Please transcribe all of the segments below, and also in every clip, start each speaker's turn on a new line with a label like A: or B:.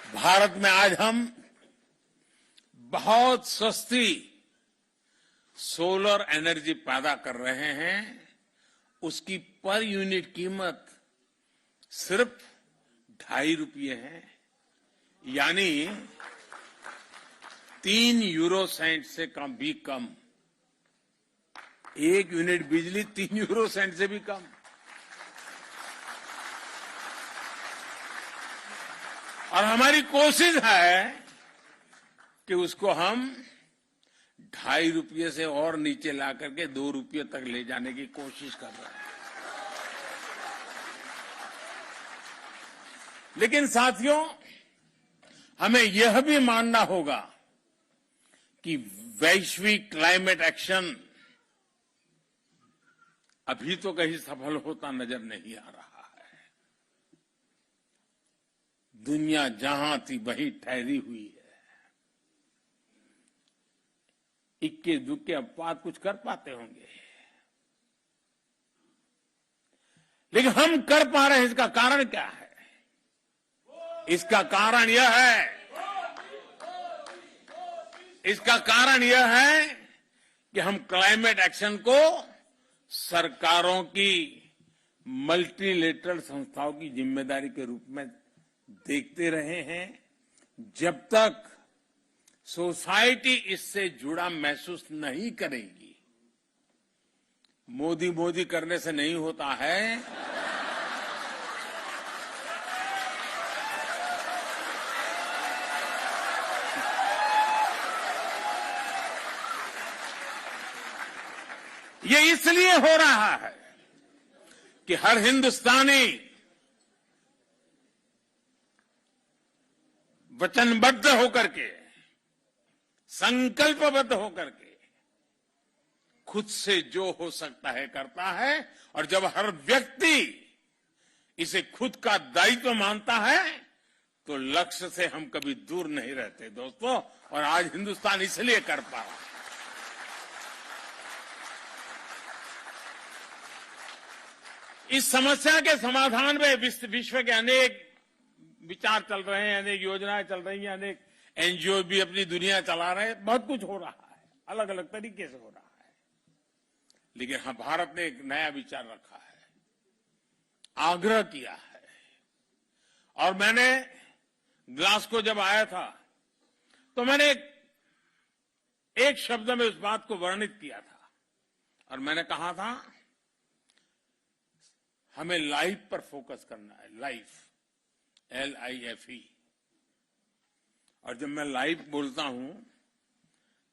A: भारत में आज हम बहुत सस्ती सोलर एनर्जी पैदा कर रहे हैं। उसकी पर यूनिट कीमत सिर्फ ₹2.5 है, यानी 3 यूरो सेंट से भी कम। 1 यूनिट बिजली 3 यूरो सेंट से भी कम। और हमारी कोशिश है कि उसको हम ₹2.5 से और नीचे ला करके ₹2 तक ले जाने की कोशिश कर रहे हैं। लेकिन साथियों, हमें यह भी मानना होगा कि वैश्विक क्लाइमेट एक्शन अभी तो कहीं सफल होता नजर नहीं आ रहा है। दुनिया जहां थी वहीं ठहरी हुई है। इक्के दुक्के अपवाद कुछ कर पाते होंगे, लेकिन हम कर पा रहे हैं। इसका कारण क्या है? इसका कारण यह है कि हम क्लाइमेट एक्शन को सरकारों की मल्टीलेटरल संस्थाओं की जिम्मेदारी के रूप में देखते रहे हैं। जब तक सोसाइटी इससे जुड़ा महसूस नहीं करेगी, मोदी मोदी करने से नहीं होता है। ये इसलिए हो रहा है कि हर हिंदुस्तानी वचनबद्ध होकर के, संकल्पबद्ध होकर के खुद से जो हो सकता है करता है। और जब हर व्यक्ति इसे खुद का दायित्व मानता है तो लक्ष्य से हम कभी दूर नहीं रहते दोस्तों। और आज हिंदुस्तान इसलिए कर पा रहा है। इस समस्या के समाधान में विश्व के अनेक विचार चल रहे हैं, अनेक योजनाएं चल रही हैं, अनेक एनजीओ भी अपनी दुनिया चला रहे हैं। बहुत कुछ हो रहा है, अलग अलग तरीके से हो रहा है। लेकिन हाँ, भारत ने एक नया विचार रखा है, आग्रह किया है। और मैंने ग्लासगो जब आया था तो मैंने एक शब्द में उस बात को वर्णित किया था और मैंने कहा था, हमें लाइफ पर फोकस करना है। Life, LIFE। और जब मैं लाइफ बोलता हूं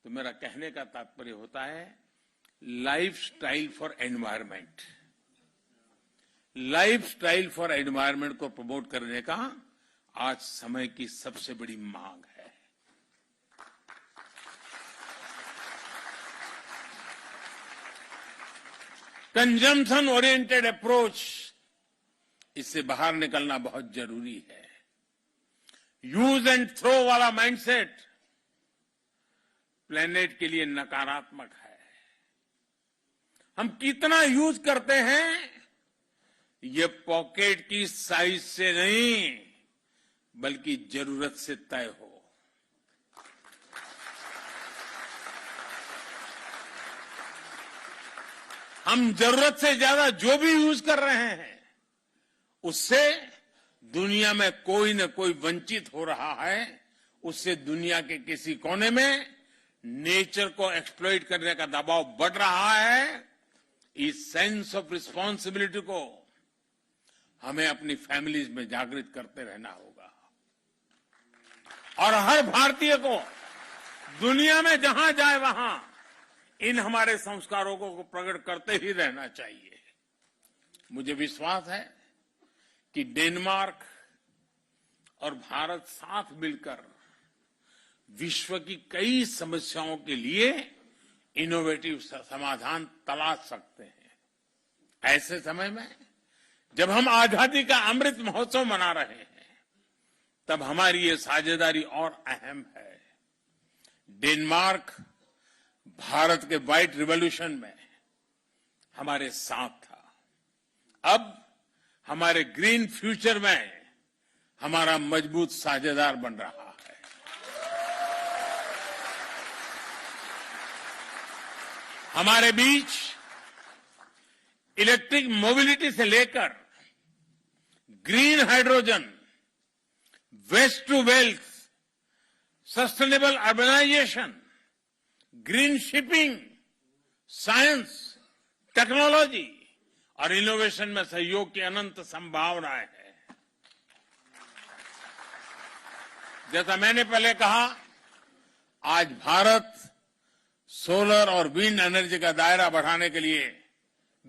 A: तो मेरा कहने का तात्पर्य होता है life style for environment. Life style for environment को प्रमोट करने का आज समय की सबसे बड़ी मांग है। कंजम्पशन ओरिएंटेड अप्रोच, इससे बाहर निकलना बहुत जरूरी है। यूज एंड थ्रो वाला माइंडसेट प्लेनेट के लिए नकारात्मक है। हम कितना यूज करते हैं ये पॉकेट की साइज से नहीं बल्कि जरूरत से तय हो। हम जरूरत से ज्यादा जो भी यूज कर रहे हैं उससे दुनिया में कोई न कोई वंचित हो रहा है। उससे दुनिया के किसी कोने में नेचर को एक्सप्लॉइट करने का दबाव बढ़ रहा है। इस सेंस ऑफ रिस्पॉन्सिबिलिटी को हमें अपनी फैमिलीज में जागृत करते रहना होगा। और हर भारतीय को दुनिया में जहां जाए वहां इन हमारे संस्कारों को प्रकट करते ही रहना चाहिए। मुझे विश्वास है कि डेनमार्क और भारत साथ मिलकर विश्व की कई समस्याओं के लिए इनोवेटिव समाधान तलाश सकते हैं। ऐसे समय में जब हम आजादी का अमृत महोत्सव मना रहे हैं तब हमारी ये साझेदारी और अहम है। डेनमार्क भारत के व्हाइट रिवॉल्यूशन में हमारे साथ था। अब हमारे ग्रीन फ्यूचर में हमारा मजबूत साझेदार बन रहा है। हमारे बीच इलेक्ट्रिक मोबिलिटी से लेकर green hydrogen, waste to wealth, sustainable urbanisation, green shipping, science, technology और इनोवेशन में सहयोग की अनंत संभावनाएं हैं। जैसा मैंने पहले कहा, आज भारत सोलर और विंड एनर्जी का दायरा बढ़ाने के लिए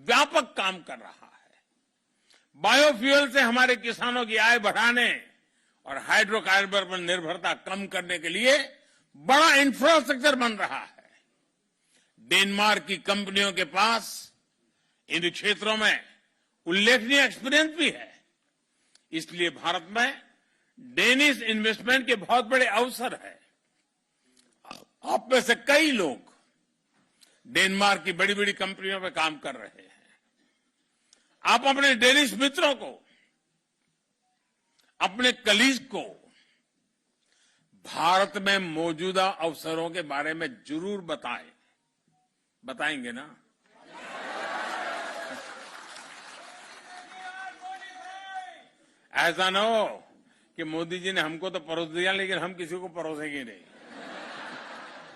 A: व्यापक काम कर रहा है। बायोफ्यूल से हमारे किसानों की आय बढ़ाने और हाइड्रोकार्बन पर निर्भरता कम करने के लिए बड़ा इंफ्रास्ट्रक्चर बन रहा है। डेनमार्क की कंपनियों के पास इन क्षेत्रों में उल्लेखनीय एक्सपीरियंस भी है। इसलिए भारत में डेनिश इन्वेस्टमेंट के बहुत बड़े अवसर है। आप में से कई लोग डेनमार्क की बड़ी बड़ी कंपनियों में काम कर रहे हैं। आप अपने डेनिश मित्रों को, अपने कलीग को भारत में मौजूदा अवसरों के बारे में जरूर बताएं। बताएंगे ना? ऐसा ना हो कि मोदी जी ने हमको तो परोस दिया लेकिन हम किसी को परोसेंगे नहीं।